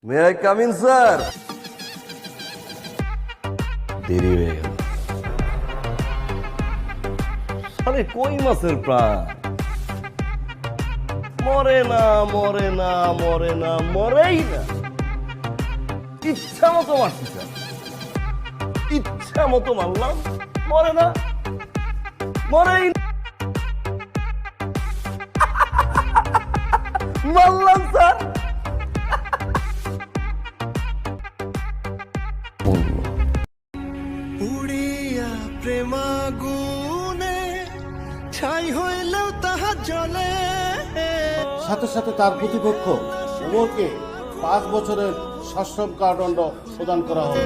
May I come in sir? দেরি হয়ে গেল। আরে কই মাছের প্রাণ মরে না, মরে না, মরে না, মরেই না। ইচ্ছা মতো মারছি স্যার, ইচ্ছা মতো মারলাম, মরে না, মরেই না। মারলাম স্যার। উড়িয়া প্রেমাগুনে ছাই হইলেও তাহা জ্বলে। সাথে সাথে তার প্রতিপক্ষ ওমরকে 5 বছরের সশ্রম কারাদণ্ড প্রদান করা হয়।